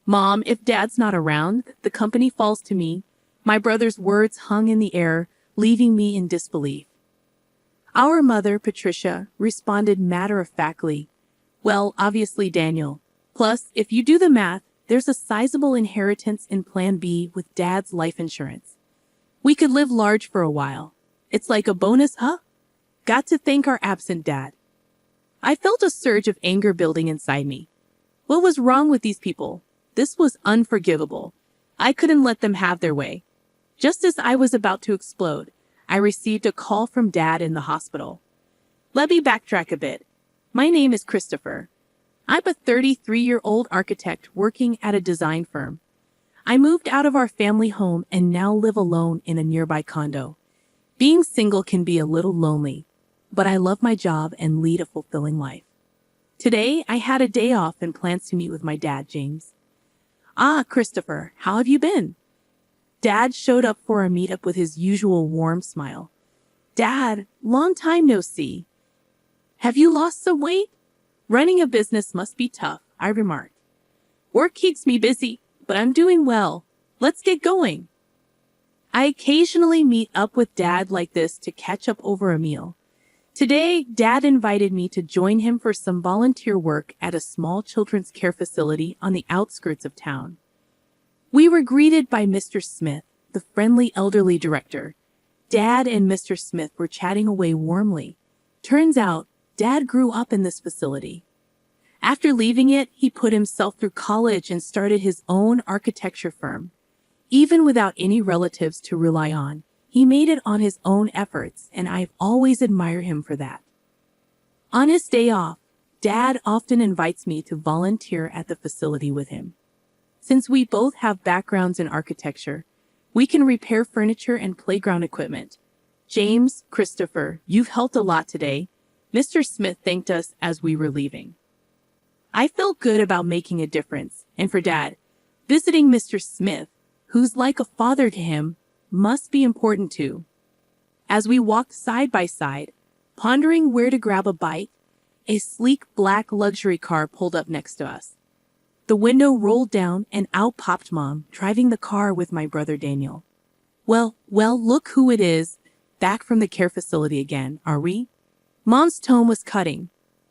Mom, if Dad's not around, the company falls to me. My brother's words hung in the air, leaving me in disbelief. Our mother, Patricia, responded matter-of-factly, "Well, obviously, Daniel. Plus, if you do the math, there's a sizable inheritance in Plan B with Dad's life insurance. We could live large for a while. It's like a bonus, huh? Got to thank our absent dad." I felt a surge of anger building inside me. What was wrong with these people? This was unforgivable. I couldn't let them have their way. Just as I was about to explode, I received a call from Dad in the hospital. Let me backtrack a bit. My name is Christopher. I'm a 33-year-old architect working at a design firm. I moved out of our family home and now live alone in a nearby condo. Being single can be a little lonely, but I love my job and lead a fulfilling life. Today, I had a day off and plans to meet with my dad, James. "Ah, Christopher, how have you been?" Dad showed up for our meetup with his usual warm smile. "Dad, long time no see. Have you lost some weight?" "Running a business must be tough," I remarked. "Work keeps me busy, but I'm doing well. Let's get going." I occasionally meet up with Dad like this to catch up over a meal. Today, Dad invited me to join him for some volunteer work at a small children's care facility on the outskirts of town. We were greeted by Mr. Smith, the friendly elderly director. Dad and Mr. Smith were chatting away warmly. Turns out, Dad grew up in this facility. After leaving it, he put himself through college and started his own architecture firm. Even without any relatives to rely on, he made it on his own efforts, and I've always admired him for that. On his day off, Dad often invites me to volunteer at the facility with him. Since we both have backgrounds in architecture, we can repair furniture and playground equipment. "James, Christopher, you've helped a lot today," Mr. Smith thanked us as we were leaving. I felt good about making a difference, and for Dad, visiting Mr. Smith, who's like a father to him, must be important too. As we walked side by side, pondering where to grab a bite, a sleek black luxury car pulled up next to us. The window rolled down and out popped Mom, driving the car with my brother Daniel. Well, look who it is, back from the care facility again, are we?" Mom's tone was cutting.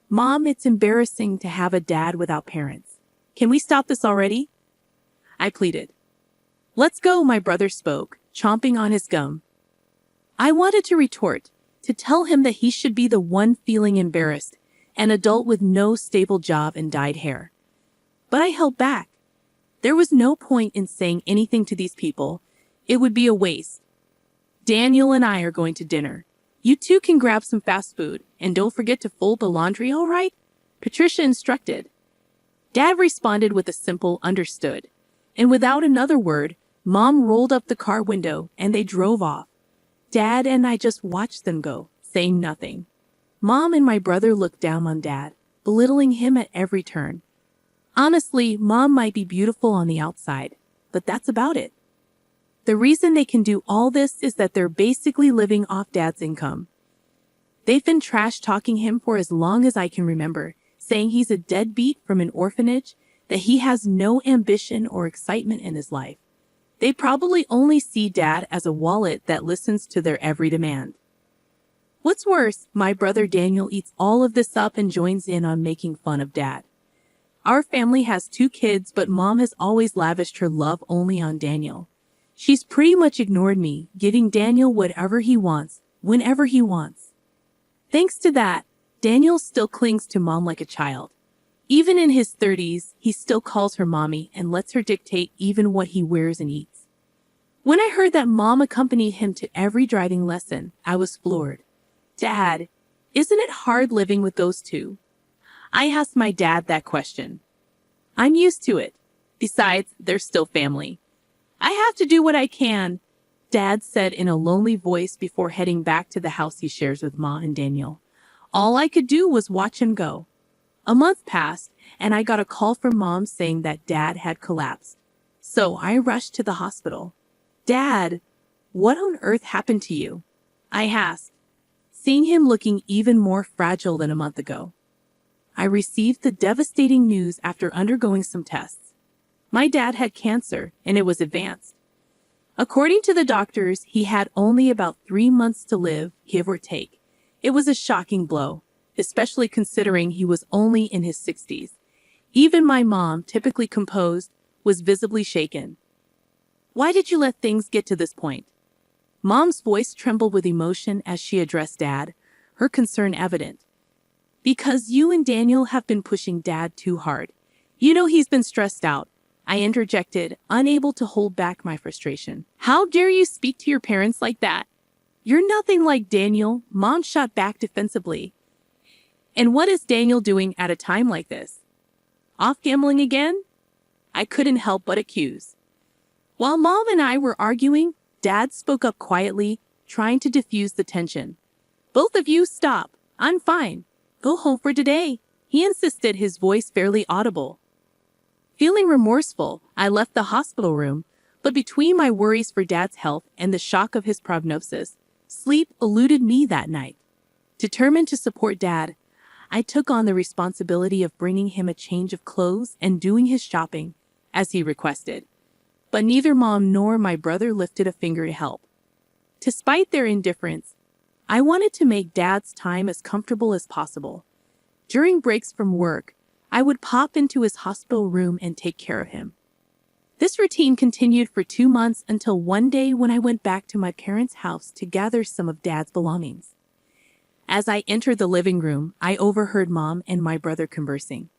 "Mom, it's embarrassing to have a dad without parents. Can we stop this already?" I pleaded. "Let's go," my brother spoke, chomping on his gum. I wanted to retort, to tell him that he should be the one feeling embarrassed, an adult with no stable job and dyed hair. But I held back. There was no point in saying anything to these people. It would be a waste. "Daniel and I are going to dinner. You two can grab some fast food, and don't forget to fold the laundry, all right?" Patricia instructed. Dad responded with a simple "understood." And without another word, Mom rolled up the car window and they drove off. Dad and I just watched them go, saying nothing. Mom and my brother looked down on Dad, belittling him at every turn. Honestly, Mom might be beautiful on the outside, but that's about it. The reason they can do all this is that they're basically living off Dad's income. They've been trash-talking him for as long as I can remember, saying he's a deadbeat from an orphanage, that he has no ambition or excitement in his life. They probably only see Dad as a wallet that listens to their every demand. What's worse, my brother Daniel eats all of this up and joins in on making fun of Dad. Our family has 2 kids, but Mom has always lavished her love only on Daniel. She's pretty much ignored me, giving Daniel whatever he wants, whenever he wants. Thanks to that, Daniel still clings to Mom like a child. Even in his 30s, he still calls her Mommy and lets her dictate even what he wears and eats. When I heard that Mom accompanied him to every driving lesson, I was floored. "Dad, isn't it hard living with those two?" I asked my dad that question. "I'm used to it. Besides, they're still family. I have to do what I can," Dad said in a lonely voice before heading back to the house he shares with Ma and Daniel. All I could do was watch him go. A month passed, and I got a call from Mom saying that Dad had collapsed. So I rushed to the hospital. "Dad, what on earth happened to you?" I asked, seeing him looking even more fragile than a month ago. I received the devastating news after undergoing some tests. My dad had cancer, and it was advanced. According to the doctors, he had only about 3 months to live, give or take. It was a shocking blow, especially considering he was only in his 60s. Even my mom, typically composed, was visibly shaken. Why did you let things get to this point? Mom's voice trembled with emotion as she addressed Dad, her concern evident. Because you and Daniel have been pushing Dad too hard. You know he's been stressed out, I interjected, unable to hold back my frustration. How dare you speak to your parents like that? You're nothing like Daniel, Mom shot back defensively. And what is Daniel doing at a time like this? Off gambling again? I couldn't help but accuse. While Mom and I were arguing, Dad spoke up quietly, trying to diffuse the tension. Both of you stop. I'm fine. Go home for today, he insisted, his voice barely audible. Feeling remorseful, I left the hospital room, but between my worries for Dad's health and the shock of his prognosis, sleep eluded me that night. Determined to support Dad, I took on the responsibility of bringing him a change of clothes and doing his shopping, as he requested. But neither Mom nor my brother lifted a finger to help. Despite their indifference, I wanted to make Dad's time as comfortable as possible. During breaks from work, I would pop into his hospital room and take care of him. This routine continued for 2 months until one day when I went back to my parents' house to gather some of Dad's belongings. As I entered the living room, I overheard Mom and my brother conversing.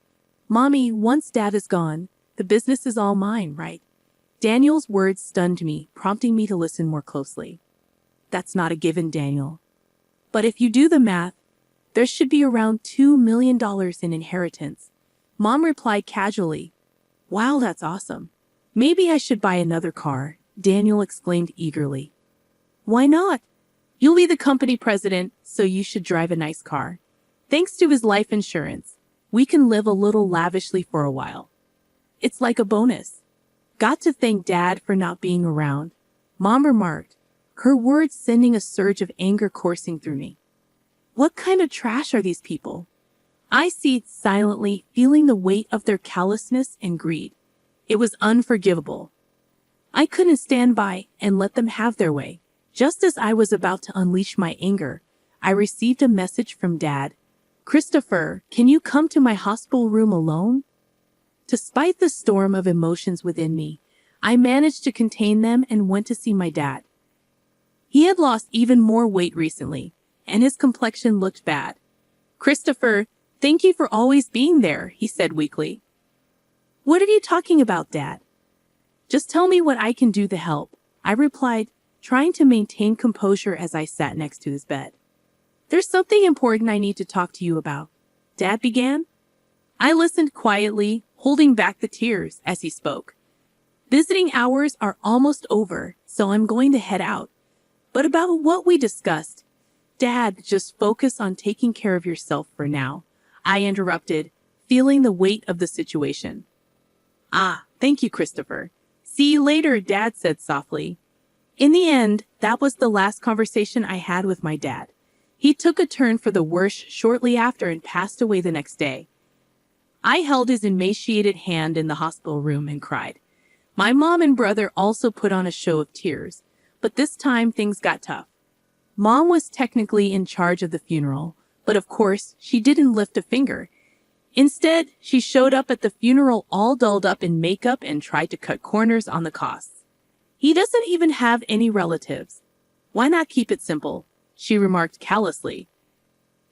Mommy, once Dad is gone, the business is all mine, right? Daniel's words stunned me, prompting me to listen more closely. That's not a given, Daniel. But if you do the math, there should be around $2 million in inheritance. Mom replied casually. Wow, that's awesome. Maybe I should buy another car, Daniel exclaimed eagerly. Why not? You'll be the company president, so you should drive a nice car. Thanks to his life insurance, we can live a little lavishly for a while. It's like a bonus. Got to thank Dad for not being around, Mom remarked, her words sending a surge of anger coursing through me. What kind of trash are these people? I seethed silently, feeling the weight of their callousness and greed. It was unforgivable. I couldn't stand by and let them have their way. Just as I was about to unleash my anger, I received a message from Dad. Christopher, can you come to my hospital room alone? Despite the storm of emotions within me, I managed to contain them and went to see my dad. He had lost even more weight recently, and his complexion looked bad. Christopher, thank you for always being there, he said weakly. What are you talking about, Dad? Just tell me what I can do to help, I replied, trying to maintain composure as I sat next to his bed. There's something important I need to talk to you about, Dad began. I listened quietly, holding back the tears as he spoke. Visiting hours are almost over, so I'm going to head out. But about what we discussed, Dad, just focus on taking care of yourself for now, I interrupted, feeling the weight of the situation. Ah, thank you, Christopher. See you later, Dad said softly. In the end, that was the last conversation I had with my dad. He took a turn for the worse shortly after and passed away the next day. I held his emaciated hand in the hospital room and cried. My mom and brother also put on a show of tears, but this time things got tough. Mom was technically in charge of the funeral, but of course, she didn't lift a finger. Instead, she showed up at the funeral all dolled up in makeup and tried to cut corners on the costs. He doesn't even have any relatives. Why not keep it simple? She remarked callously.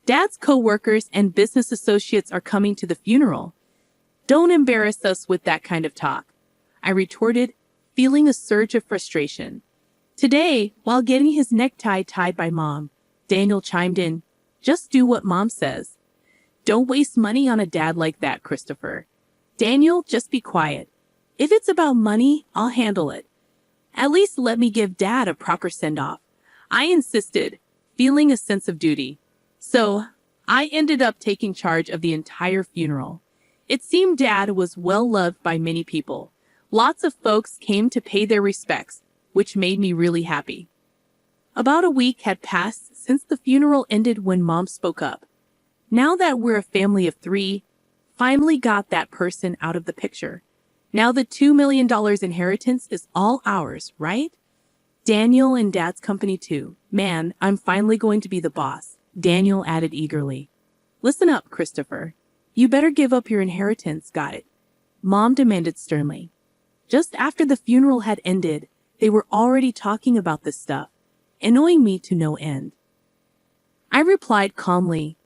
Dad's co-workers and business associates are coming to the funeral. Don't embarrass us with that kind of talk, I retorted, feeling a surge of frustration. Today, while getting his necktie tied by Mom, Daniel chimed in, just do what Mom says. Don't waste money on a dad like that, Christopher. Daniel, just be quiet. If it's about money, I'll handle it. At least let me give Dad a proper send-off, I insisted, feeling a sense of duty. So, I ended up taking charge of the entire funeral. It seemed Dad was well loved by many people. Lots of folks came to pay their respects, which made me really happy. About a week had passed since the funeral ended when Mom spoke up. Now that we're a family of 3, finally got that person out of the picture. Now the $2 million inheritance is all ours, right? Daniel and Dad's company too. Man, I'm finally going to be the boss, Daniel added eagerly. Listen up, Christopher. You better give up your inheritance, got it? Mom demanded sternly. Just after the funeral had ended, they were already talking about this stuff, annoying me to no end. I replied calmly.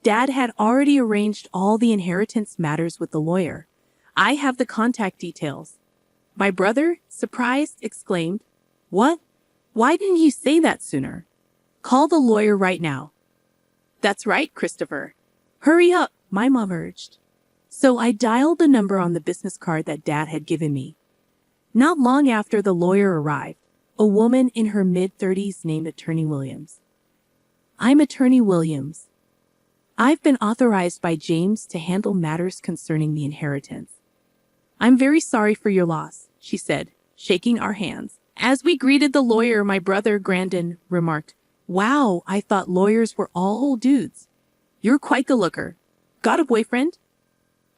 Dad had already arranged all the inheritance matters with the lawyer. I have the contact details. My brother, surprised, exclaimed, What? Why didn't you say that sooner? Call the lawyer right now. That's right, Christopher. Hurry up, my mom urged. So I dialed the number on the business card that Dad had given me. Not long after the lawyer arrived, a woman in her mid-30s named Attorney Williams. I'm Attorney Williams. I've been authorized by James to handle matters concerning the inheritance. I'm very sorry for your loss, she said, shaking our hands. As we greeted the lawyer, my brother Grandin remarked, Wow, I thought lawyers were all old dudes. You're quite the looker. Got a boyfriend?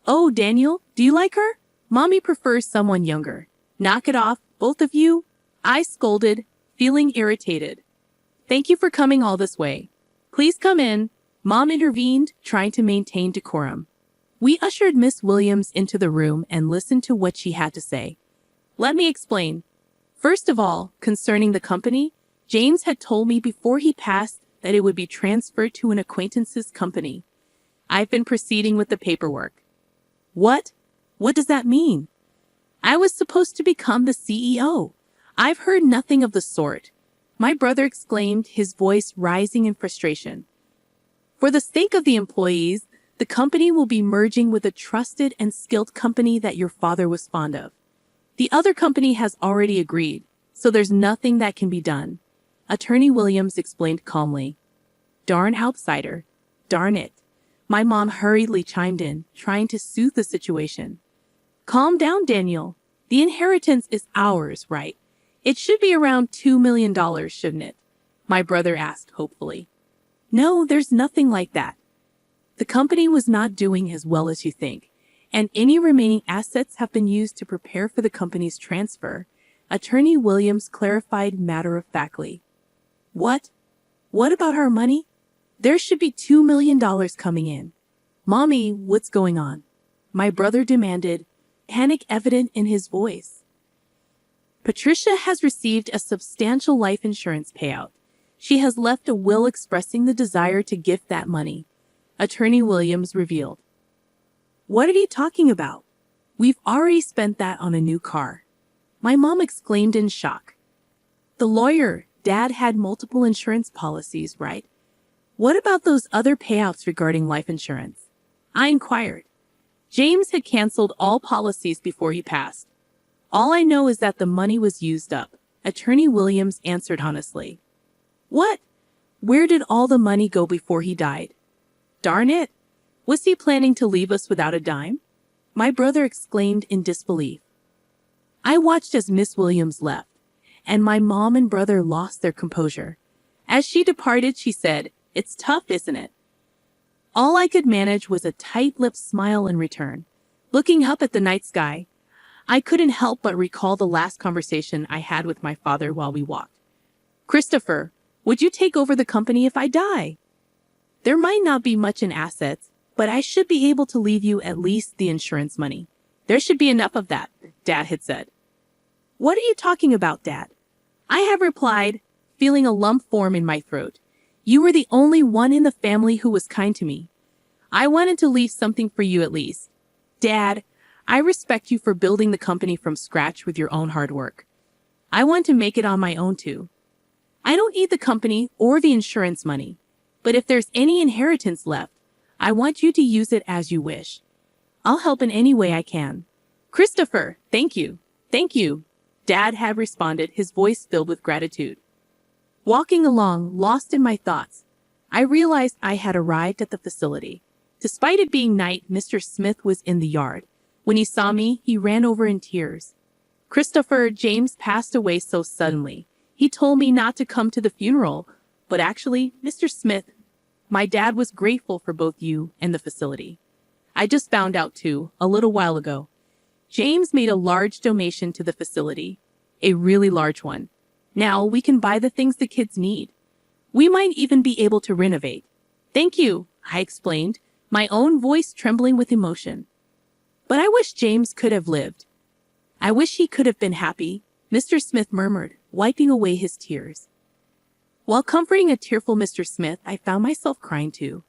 Oh, Daniel, do you like her? Mommy prefers someone younger. Knock it off, both of you. I scolded, feeling irritated. Thank you for coming all this way. Please come in. Mom intervened, trying to maintain decorum. We ushered Miss Williams into the room and listened to what she had to say. Let me explain. First of all, concerning the company, James had told me before he passed that it would be transferred to an acquaintance's company. I've been proceeding with the paperwork. What? What does that mean? I was supposed to become the CEO. I've heard nothing of the sort. My brother exclaimed, his voice rising in frustration. For the sake of the employees, the company will be merging with a trusted and skilled company that your father was fond of. The other company has already agreed, so there's nothing that can be done. Attorney Williams explained calmly. Darn outsider. Darn it. My mom hurriedly chimed in, trying to soothe the situation. Calm down, Daniel. The inheritance is ours, right? It should be around $2 million, shouldn't it? My brother asked hopefully. No, there's nothing like that. The company was not doing as well as you think, and any remaining assets have been used to prepare for the company's transfer, Attorney Williams clarified matter-of-factly. What? What about our money? There should be $2 million coming in. Mommy, what's going on? My brother demanded, panic evident in his voice. Patricia has received a substantial life insurance payout. She has left a will expressing the desire to gift that money, Attorney Williams revealed. What are you talking about? We've already spent that on a new car. My mom exclaimed in shock. The lawyer, Dad had multiple insurance policies, right? What about those other payouts regarding life insurance? I inquired. James had canceled all policies before he passed. All I know is that the money was used up, Attorney Williams answered honestly. What? Where did all the money go before he died? Darn it! Was he planning to leave us without a dime? My brother exclaimed in disbelief. I watched as Miss Williams left, and my mom and brother lost their composure. As she departed, she said, It's tough, isn't it? All I could manage was a tight-lipped smile in return. Looking up at the night sky, I couldn't help but recall the last conversation I had with my father while we walked. Christopher, would you take over the company if I die? There might not be much in assets, but I should be able to leave you at least the insurance money. There should be enough of that, Dad had said. What are you talking about, Dad? I have replied, feeling a lump form in my throat. You were the only one in the family who was kind to me. I wanted to leave something for you at least. Dad, I respect you for building the company from scratch with your own hard work. I want to make it on my own too. I don't need the company or the insurance money, but if there's any inheritance left, I want you to use it as you wish. I'll help in any way I can. Christopher, thank you. Thank you. Dad had responded, his voice filled with gratitude. Walking along, lost in my thoughts, I realized I had arrived at the facility. Despite it being night, Mr. Smith was in the yard. When he saw me, he ran over in tears. Christopher, James passed away so suddenly. He told me not to come to the funeral, but actually, Mr. Smith, my dad was grateful for both you and the facility. I just found out too, a little while ago. James made a large donation to the facility, a really large one. Now we can buy the things the kids need. We might even be able to renovate. Thank you, I explained, my own voice trembling with emotion. But I wish James could have lived. I wish he could have been happy, Mr. Smith murmured, wiping away his tears. While comforting a tearful Mr. Smith, I found myself crying too.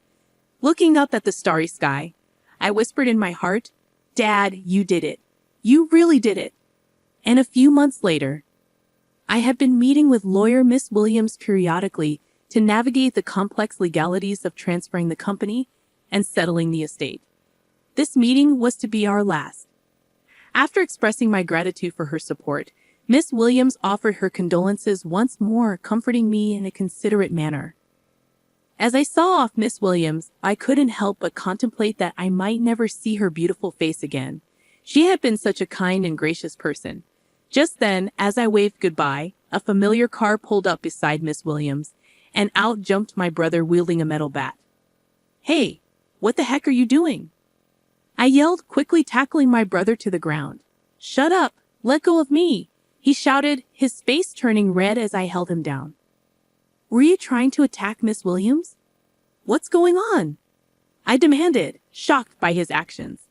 Looking up at the starry sky, I whispered in my heart, "Dad, you did it. You really did it." And a few months later, I had been meeting with lawyer Miss Williams periodically to navigate the complex legalities of transferring the company and settling the estate. This meeting was to be our last. After expressing my gratitude for her support, Miss Williams offered her condolences once more, comforting me in a considerate manner. As I saw off Miss Williams, I couldn't help but contemplate that I might never see her beautiful face again. She had been such a kind and gracious person. Just then, as I waved goodbye, a familiar car pulled up beside Miss Williams, and out jumped my brother wielding a metal bat. "Hey, what the heck are you doing?" I yelled, quickly tackling my brother to the ground. "Shut up! Let go of me!" he shouted, his face turning red as I held him down. "Were you trying to attack Miss Williams? What's going on?" I demanded, shocked by his actions.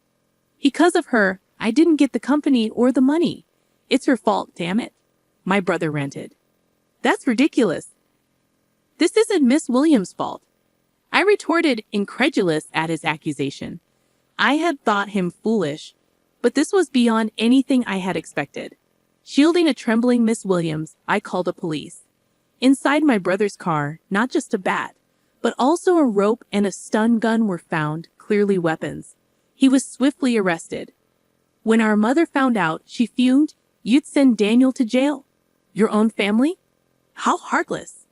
"Because of her, I didn't get the company or the money. It's her fault, damn it," my brother ranted. "That's ridiculous. This isn't Miss Williams' fault," I retorted, incredulous at his accusation. I had thought him foolish, but this was beyond anything I had expected. Shielding a trembling Miss Williams, I called the police. Inside my brother's car, not just a bat, but also a rope and a stun gun were found, clearly weapons. He was swiftly arrested. When our mother found out, she fumed, "You'd send Daniel to jail? Your own family? How heartless."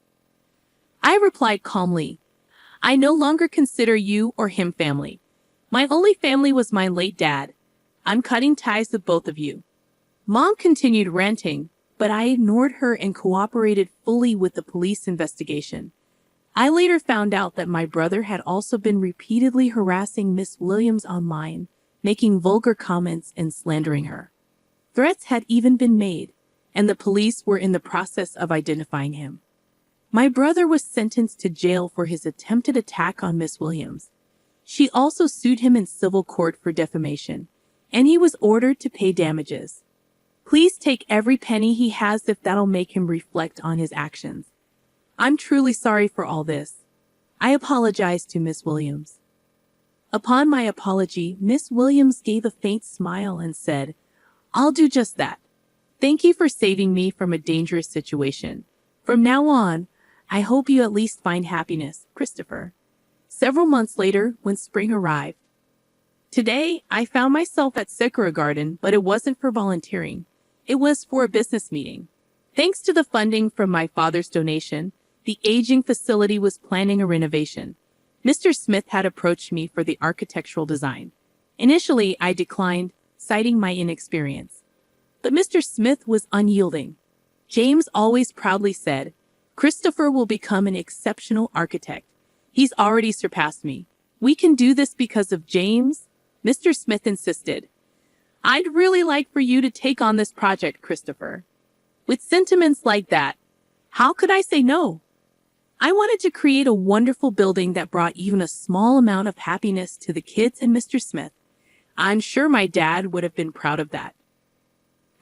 I replied calmly, "I no longer consider you or him family. My only family was my late dad. I'm cutting ties with both of you." Mom continued ranting, but I ignored her and cooperated fully with the police investigation. I later found out that my brother had also been repeatedly harassing Miss Williams online, making vulgar comments and slandering her. Threats had even been made, and the police were in the process of identifying him. My brother was sentenced to jail for his attempted attack on Miss Williams. She also sued him in civil court for defamation, and he was ordered to pay damages. Please take every penny he has if that'll make him reflect on his actions. I'm truly sorry for all this. I apologize to Miss Williams. Upon my apology, Miss Williams gave a faint smile and said, "I'll do just that. Thank you for saving me from a dangerous situation. From now on, I hope you at least find happiness, Christopher." Several months later, when spring arrived. Today, I found myself at Sakura Garden, but it wasn't for volunteering. It was for a business meeting. Thanks to the funding from my father's donation, the aging facility was planning a renovation. Mr. Smith had approached me for the architectural design. Initially, I declined, citing my inexperience. But Mr. Smith was unyielding. James always proudly said, "Christopher will become an exceptional architect. He's already surpassed me. We can do this because of James." Mr. Smith insisted, "I'd really like for you to take on this project, Christopher." With sentiments like that, how could I say no? I wanted to create a wonderful building that brought even a small amount of happiness to the kids and Mr. Smith. I'm sure my dad would have been proud of that.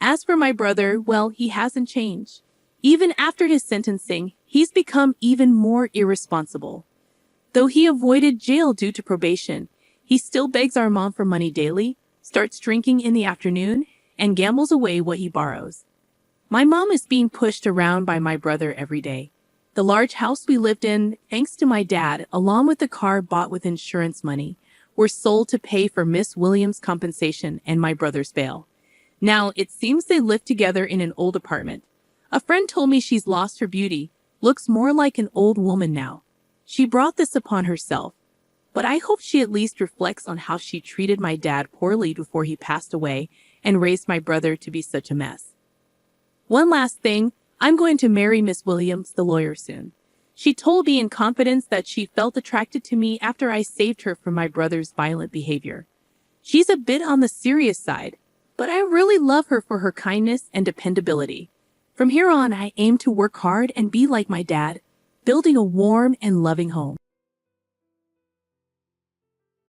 As for my brother, well, he hasn't changed. Even after his sentencing, he's become even more irresponsible. Though he avoided jail due to probation, he still begs our mom for money daily, starts drinking in the afternoon, and gambles away what he borrows. My mom is being pushed around by my brother every day. The large house we lived in, thanks to my dad, along with the car bought with insurance money, were sold to pay for Miss Williams' compensation and my brother's bail. Now, it seems they live together in an old apartment. A friend told me she's lost her beauty, looks more like an old woman now. She brought this upon herself, but I hope she at least reflects on how she treated my dad poorly before he passed away and raised my brother to be such a mess. One last thing, I'm going to marry Miss Williams, the lawyer, soon. She told me in confidence that she felt attracted to me after I saved her from my brother's violent behavior. She's a bit on the serious side, but I really love her for her kindness and dependability. From here on, I aim to work hard and be like my dad, building a warm and loving home.